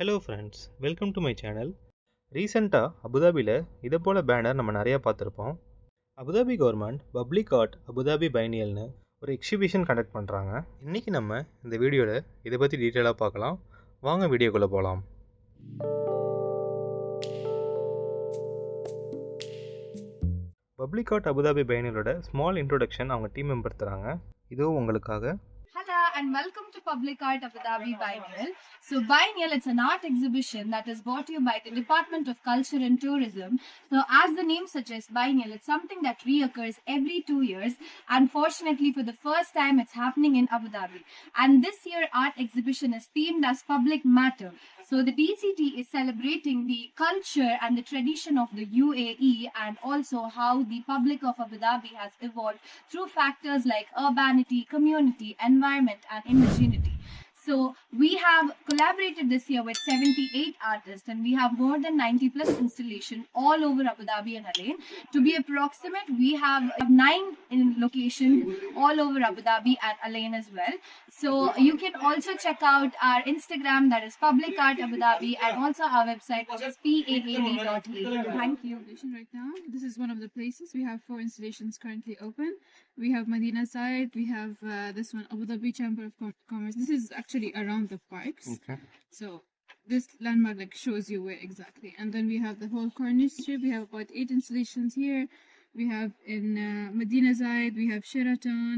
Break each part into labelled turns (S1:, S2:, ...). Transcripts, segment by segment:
S1: Hello friends, welcome to my channel. ரீசெண்டாக அபுதாபியில் இதை போல் பேனர் நம்ம நிறையா பார்த்துருப்போம். Abu Dhabi government public art Abu Dhabi பைனியல்னு ஒரு எக்ஸிபிஷன் கண்டக்ட் பண்ணுறாங்க. இன்றைக்கி நம்ம இந்த வீடியோவில் இதை பற்றி டீட்டெயிலாக பார்க்கலாம். வாங்க வீடியோக்குள்ளே போகலாம். பப்ளிக் ஆர்ட் அபுதாபி பைனியலோட ஸ்மால் இன்ட்ரோடக்ஷன் அவங்க டீம் மெம்பர் தராங்க. இதோ உங்களுக்காக.
S2: Hello and welcome to Public Art Abu Dhabi Biennial. So Biennial, it's an art exhibition that is brought to you by the Department of Culture and Tourism. So as the name suggests, Biennial, it's something that reoccurs every 2 years. Unfortunately, for the first time, it's happening in Abu Dhabi. And this year, art exhibition is themed as Public Matter. So the DCT is celebrating the culture and the tradition of the UAE and also how the public of Abu Dhabi has evolved through factors like urbanity, community, environment and indigeneity. So we have collaborated this year with 78 artists and we have more than 90 plus installations all over Abu Dhabi and Alain. To be approximate, we have 9 locations all over Abu Dhabi and Alain as well. So you can also check out our Instagram, that is Public Art Abu Dhabi, and also our website, which is paad.ae.
S3: Thank you. Right now, this is one of the places. We have 4 installations currently open. We have Medina side. We have this one, Abu Dhabi Chamber of Commerce. This is actually around the parks.
S1: Okay.
S3: So this landmark shows you where exactly. And then we have the whole Corniche strip. We have about 8 installations here. We have in Medina side. We have Sheraton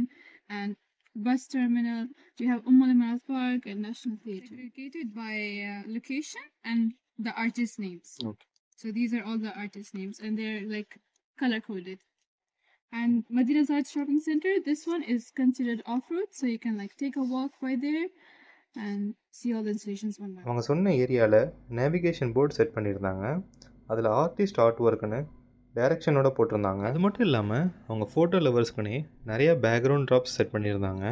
S3: and bus terminal. We have Al Park and National Theatre. Segregated by location and the artist names.
S1: Okay.
S3: So these are all the artist names and they're color coded. And Medina Side Shopping Center, this one is considered off-road, so you can take a walk by there and see all the installations one by one.
S1: அவங்க சொன்ன ஏரியாவில் navigation board set பண்ணியிருந்தாங்க. அதில் artist art ஒர்க்குன்னு டைரக்ஷனோட போட்டிருந்தாங்க. அது மட்டும் இல்லாமல் அவங்க ஃபோட்டோ லவர்ஸ்க்குன்னே நிறையா பேக்ரவுண்ட் ட்ராப்ஸ் செட் பண்ணியிருந்தாங்க.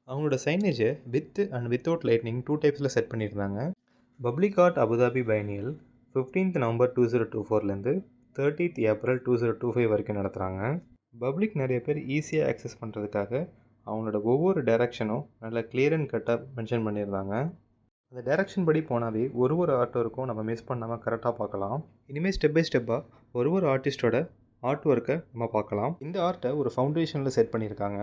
S1: அவங்களோட சைனேஜை வித் அண்ட் வித்தவுட் லைட்னிங் 2 டைப்ஸில் செட் பண்ணியிருந்தாங்க. Public art Abu Dhabi biennial 15th November 2024 30th April 2025 வரைக்கும் நடத்துகிறாங்க. பப்ளிக் நிறைய பேர் ஈஸியாக ஆக்சஸ் பண்ணுறதுக்காக அவங்களோட ஒவ்வொரு டைரக்ஷனும் நல்லா கிளியர் அண்ட் கட்டாக மென்ஷன் பண்ணியிருந்தாங்க. அந்த டைரக்ஷன் படி போனாவே ஒரு ஆர்ட் ஒர்க்கும் நம்ம மிஸ் பண்ணாமல் கரெக்டாக பார்க்கலாம். இனிமேல் ஸ்டெப் பை ஸ்டெப்பாக ஒரு ஆர்டிஸ்டோட ஆர்ட் ஒர்க்கை நம்ம பார்க்கலாம். இந்த ஆர்ட்டை ஒரு ஃபவுண்டேஷனில் செட் பண்ணியிருக்காங்க.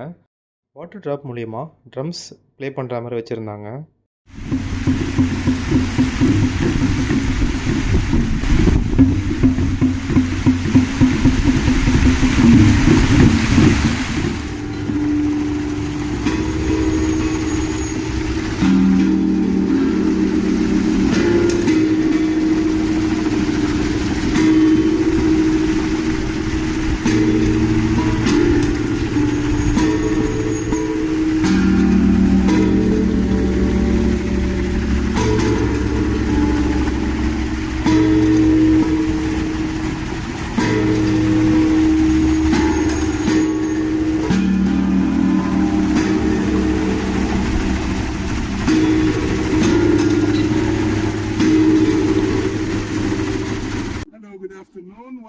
S1: வாட்டர் ட்ராப் மூலிமா ட்ரம்ஸ் ப்ளே பண்ணுற மாதிரி வச்சுருந்தாங்க.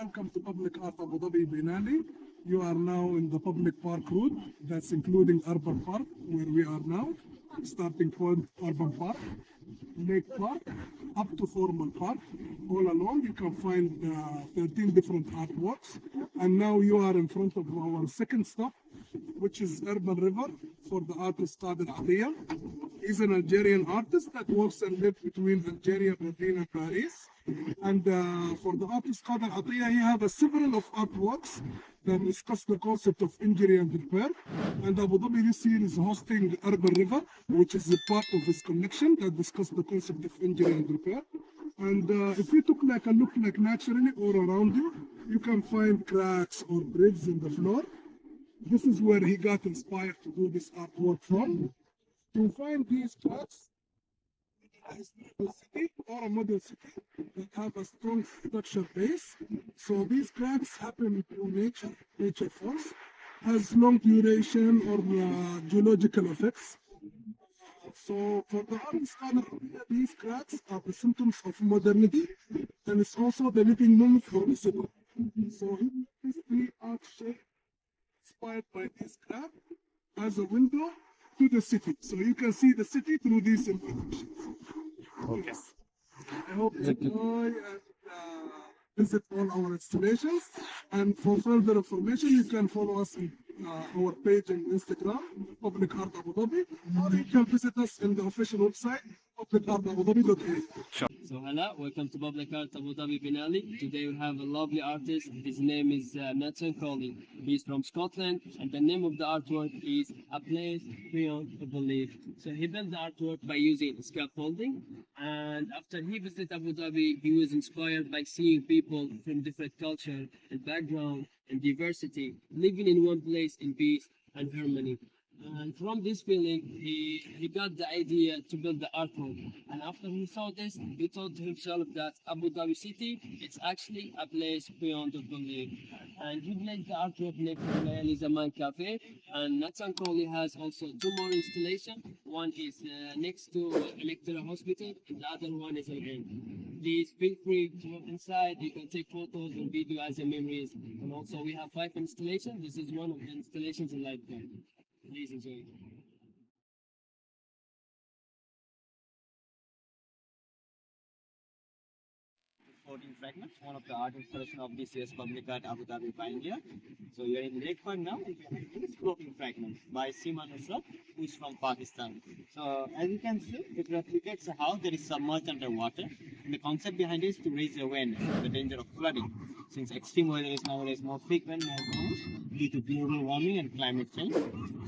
S4: Welcome to Public Art Abu Dhabi Biennial. You are now in the public park route, that's including Urban Park, where we are now. Starting point Urban Park, Lake Park, up to Formal Park. All along you can find 13 different artworks. And now you are in front of our second stop, which is Urban River, for the artist Art Abu Dhabi. He's an Algerian artist that works and lives between Algeria, Berlin and Paris. And for the artist Art Abu Dhabi, he has several of artworks that discuss the concept of injury and repair. And Abu Dhabi this year is hosting Urban River, which is a part of this collection that discuss the concept of injury and repair. And if you took a look naturally all around you, you can find cracks or breaks in the floor. This is where he got inspired to do this artwork from. To find these cracks, a city or a model city that have a strong structure base. So these cracks happen through nature force, has long duration or geological effects. So for the artist, these cracks are the symptoms of modernity, and it's also the living moment of the city. So this art shape inspired by this crack as a window to the city. So you can see the city through these imperfections.
S1: Okay.
S4: I hope you enjoy and visit all our installations. And for further information, you can follow us in our page on Instagram, Public Art Abu Dhabi, or you can visit us in the official website, publicartabudabi.ae.
S5: So hello, welcome to Public Art Abu Dhabi Biennial. Today we have a lovely artist. His name is Nathan Colley. He's from Scotland, and the name of the artwork is A Place Beyond Belief. So he built the artwork by using scaffolding, and after he visited Abu Dhabi, he was inspired by seeing people from different culture and background and diversity living in one place in peace and harmony. And from this feeling, he got the idea to build the artwork. And after he saw this, he told himself that Abu Dhabi city, it's actually a place beyond belief. And he placed the artwork next to Layali Zaman Cafe. And Nathan Crowley has also two more installations. One is next to Electoral Hospital, and the other one is at end. Please feel free to walk inside. You can take photos and video as your memories. And also, we have 5 installations. This is one of the installations in Lifetime. Please enjoy. Floating fragments, one of the art installation of this year's Public Art Abu Dhabi Biennial. So you're in Lake Park now. It's floating fragments by Seema Nusrat, who is from Pakistan. So as you can see, it replicates a house that is submerged underwater. And the concept behind it is to raise awareness of the danger of flooding, since extreme weather is nowadays more frequent due to global warming and climate change.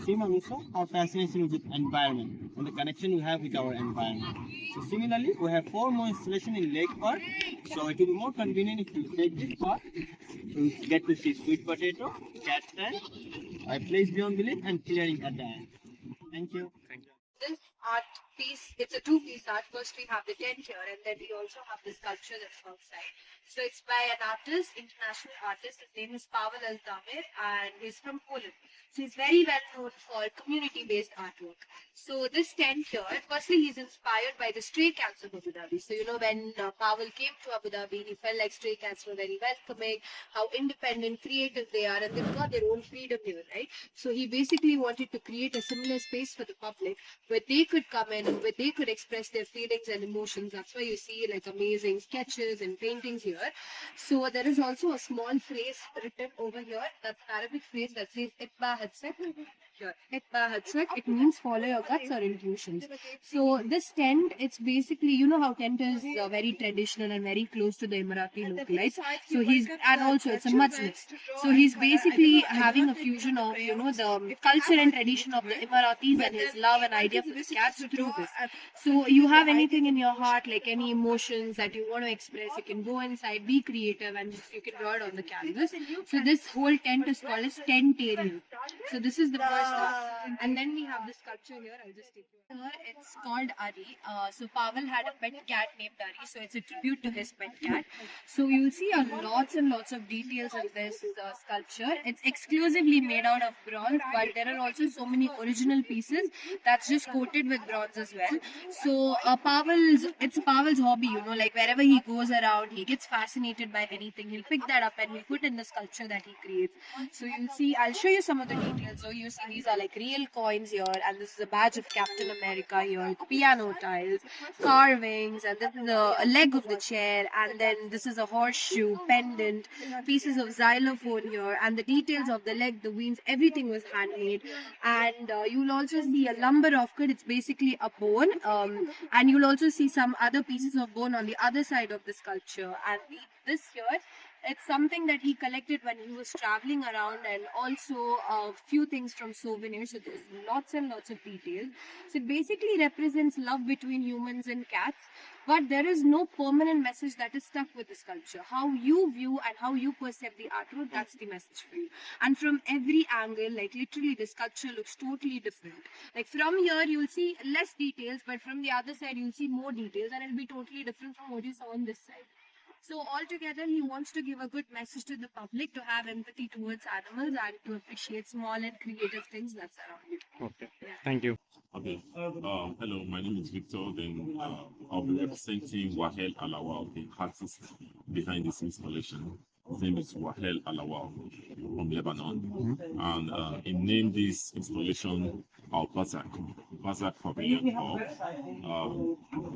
S5: Seema Nusrat, our fascination with the environment and the connection we have with our environment. So similarly, we have 4 more installations in Lake Park. So it will be more convenient if you take this part to get to see sweet potato, cat tent, a place beyond belief, and clearing at the end. Thank you. Thank you.
S2: This art piece, it's a two-piece art. First we have the tent here, and then we also have the sculpture that's outside. So it's by an artist, international artist. His name is Paad and he's from Poland. So he's very well known for community-based artwork. So this tent here, firstly he's inspired by the stray cats of Abu Dhabi. So you know when Pavel came to Abu Dhabi, he felt like stray cats were very welcoming, how independent, creative they are, and they've got their own freedom here, right? So he basically wanted to create a similar space for the public where they could come in and where they could express their feelings and emotions. That's why you see like amazing sketches and paintings here. So there is also a small phrase written over here. That's an Arabic phrase that says "Itba Hadsak." Here, "Itba Hadsak." It means follow your guts or intuitions. So this tent, it's basically, you know how tent is very traditional and very close to the Emirati localites. So and also it's a majlis. So he's basically having a fusion of, you know, the culture and tradition of the Emiratis and his love and idea for the cats through this. So you have anything in your heart, like any emotions that you want to express, you can go inside, be creative, and just you can draw it on the canvas. So this whole tent is called as tentarium. So this is the first one. And then we have the sculpture here. I'll just take you. It's called Ari. So Pavel had a pet cat named Ari. So it's a tribute to his pet cat. So you'll see lots and lots of details in this sculpture. It's exclusively made out of bronze, but there are also so many original pieces that's just coated with bronze as well. So it's Pavel's hobby, you know, like wherever he goes around, he gets fascinated by anything. He'll pick that up and he'll put in the sculpture that he creates. So you'll see, I'll show you some of the details. So you see these are like real coins here, and this is a badge of Captain America here, piano tiles, carvings, and this is a leg of the chair, and then this is a horseshoe, pendant, pieces of xylophone here, and the details of the leg, the wings, everything was handmade. And you'll also see a lumber of it. It's basically a bone, and you'll also see some other pieces of bone on the other side of the sculpture. And this here, it's something that he collected when he was traveling around, and also a few things from souvenirs. So there's lots and lots of details. So it basically represents love between humans and cats, but there is no permanent message that is stuck with the sculpture. How you view and how you perceive the artwork, that's the message for you. And from every angle, like literally the sculpture looks totally different. Like from here you'll see less details, but from the other side you'll see more details, and it'll be totally different from what you saw on this side. So altogether, he wants to give a good message to the public to have empathy towards animals and to appreciate small and creative things that's around you.
S6: Okay, thank you.
S7: Okay. Hello, my name is Victor. Then I'll be representing Wahel Alawa, the artist behind this installation. His name is Wahel Alawal from Lebanon. And he named this installation Bazak. Bazak Pavilion Hall.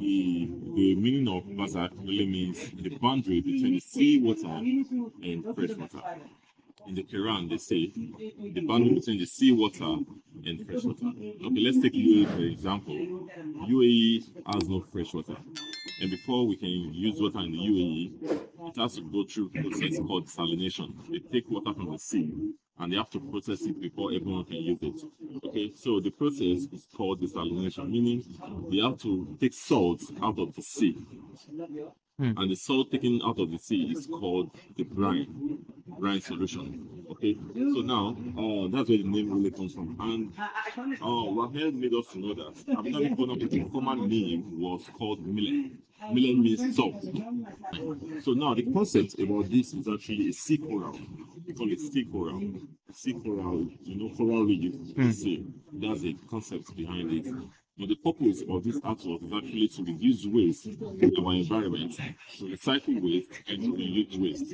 S7: The meaning of Bazak really means the boundary between the sea water and fresh water. In the Quran, they say the boundary between the sea water and fresh water. Okay, let's take UAE for example. UAE has no fresh water. And before we can use water in the UAE, it has to go through a process called desalination. They take water from the sea and they have to process it before everyone can use it. Okay, so the process is called desalination, meaning they have to take salt out of the sea. And the salt taken out of the sea is called the brine solution. Okay, so now that's where the name really comes from. And Wahel made us to know that Abu Dhabi former name was called millet. Millet means salt. So now the concept about this is actually a sea coral. We call it sea coral. Sea coral, coral reef. That's the concept behind it. But the purpose of this artwork is actually to reduce waste in our environment, to recycle waste and to reuse waste,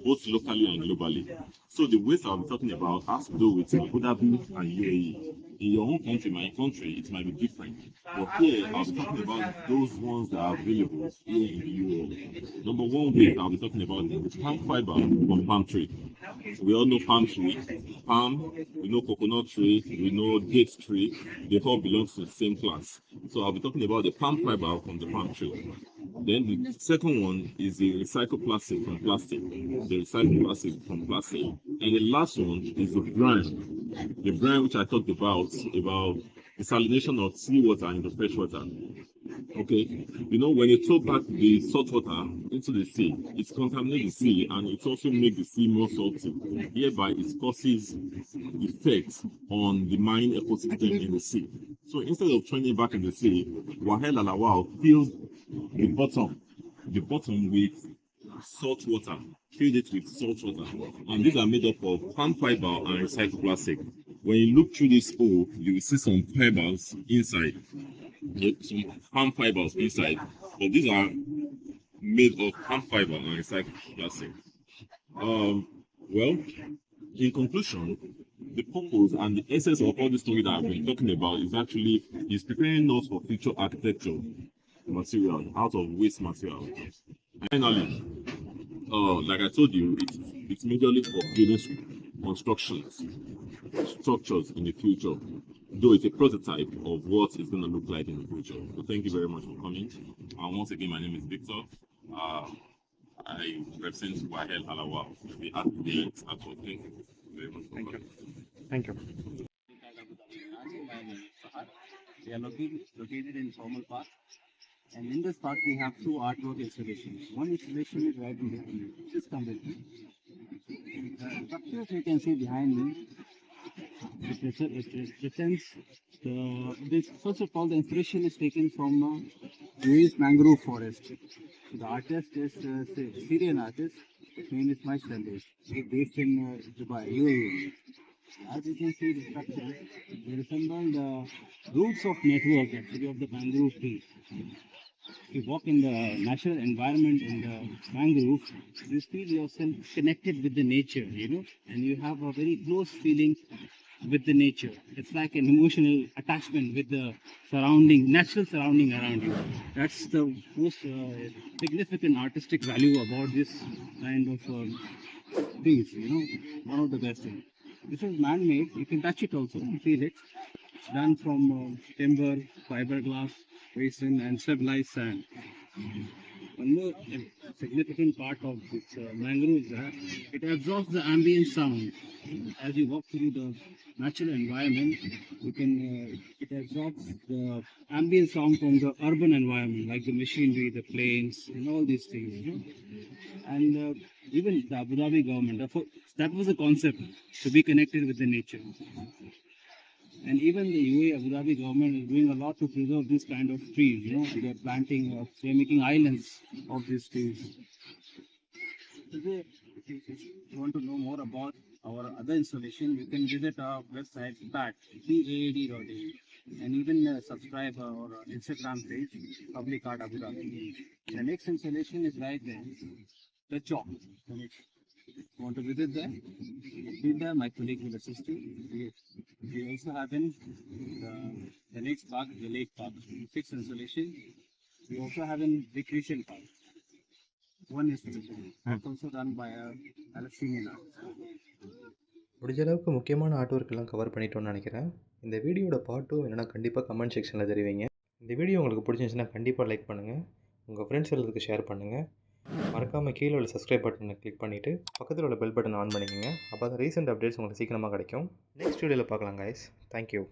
S7: both locally and globally. So the waste I'll be talking about has to do with Abu Dhabi and UAE. In your own country, my country, it might be different. But here, I'll be talking about those ones that are available here in the UAE. Number one waste I'll be talking about is palm fiber from palm tree. We all know palm tree. Palm, we know coconut tree, we know date tree. They all belong to the same class. So I'll be talking about the palm fiber from the palm tree. Then the second one is the recycled plastic from plastic. The recycled plastic from plastic. And the last one is the brine. The brine which I talked about desalination of seawater into fresh water. Okay, when you throw back the salt water into the sea, it contaminates the sea and it also makes the sea more salty. Hereby, it causes effects on the marine ecosystem in the sea. So instead of throwing it back in the sea, Wahel Alawal fills the bottom with salt water, filled it with salt water, and these are made up of palm fiber and recycled plastic. When you look through this hole, you will see some fibers inside. Some palm fibers inside, but these are made of palm fiber and recycled plastic. Well, in conclusion, the purpose and the essence of all the story that I've been talking about is preparing us for future architecture material out of waste material. Finally, like I told you, it's majorly for building constructions, structures in the future. Though it's a prototype of what it's going to look like in the future. So thank you very much for coming. Once again, my name is Victor. I represent Wahel Alawal, the Art Tour. Thank you very much for coming.
S1: Thank you.
S6: We are located in Formal Park. And in this park, we have two artwork installations. One installation is right in between you. Just come with me. The structures you can see behind me, it presents this. First of all, the inspiration is taken from UAE's mangrove forest. The artist is a Syrian artist. His name is Mike Sandesh. He's based in Dubai, UAE. As you can see, the structures, they resemble the roots of network actually of the mangrove tree. If you walk in the natural environment in the mangrove, you feel yourself connected with the nature, and you have a very close feeling with the nature. It's like an emotional attachment with the natural surrounding around you. That's the most significant artistic value about this kind of things, one of the best things. This is man-made, you can touch it also, you feel it. It's done from timber, fiberglass, basin and stabilized sand. One more significant part of this mangrove is that it absorbs the ambient sound. As you walk through the natural environment, it absorbs the ambient sound from the urban environment, like the machinery, the planes, and all these things. And even the Abu Dhabi government, that was the concept, to be connected with the nature. And even the UAE Abu Dhabi government is doing a lot to preserve this kind of trees. They're planting, they're making islands of these trees. Today, if you want to know more about our other installation, you can visit our website, Paad, PAAD.in, and even subscribe our Instagram page, Public Art Abu Dhabi. The next installation is right there, the chalk. Want to visit there? Be there, my colleague will assist you. We also have in the next park, the lake park, fixed installation. We also have in recreation park. One installation. That's also done by a Palestinian artist.
S1: முடிஞ்ச அளவுக்கு முக்கியமான art work எல்லாம் cover பண்ணிட்டோம்னு நினைக்கிறேன். இந்த வீடியோட part 2 என்னன்னா கண்டிப்பாக comment செக்ஷனில் தெரிவிங்க. இந்த வீடியோ உங்களுக்கு பிடிச்சிருந்துச்சுன்னா கண்டிப்பாக லைக் பண்ணுங்கள். உங்கள் ஃப்ரெண்ட்ஸ் எல்லாத்துக்கு ஷேர் பண்ணுங்கள். மறக்காமல் கீழே உள்ள சப்ஸ்கிரைப் பட்டனை கிளிக் பண்ணிவிட்டு பக்கத்தில் உள்ள பெல் பட்டனை ஆன் பண்ணிக்கோங்க. அப்போ தான் ரீசெண்ட் அப்டேட்ஸ் உங்களுக்கு சீக்கிரமாக கிடைக்கும். நெக்ஸ்ட் வீடியோவில் பார்க்கலாம் கைஸ். தேங்க்யூ.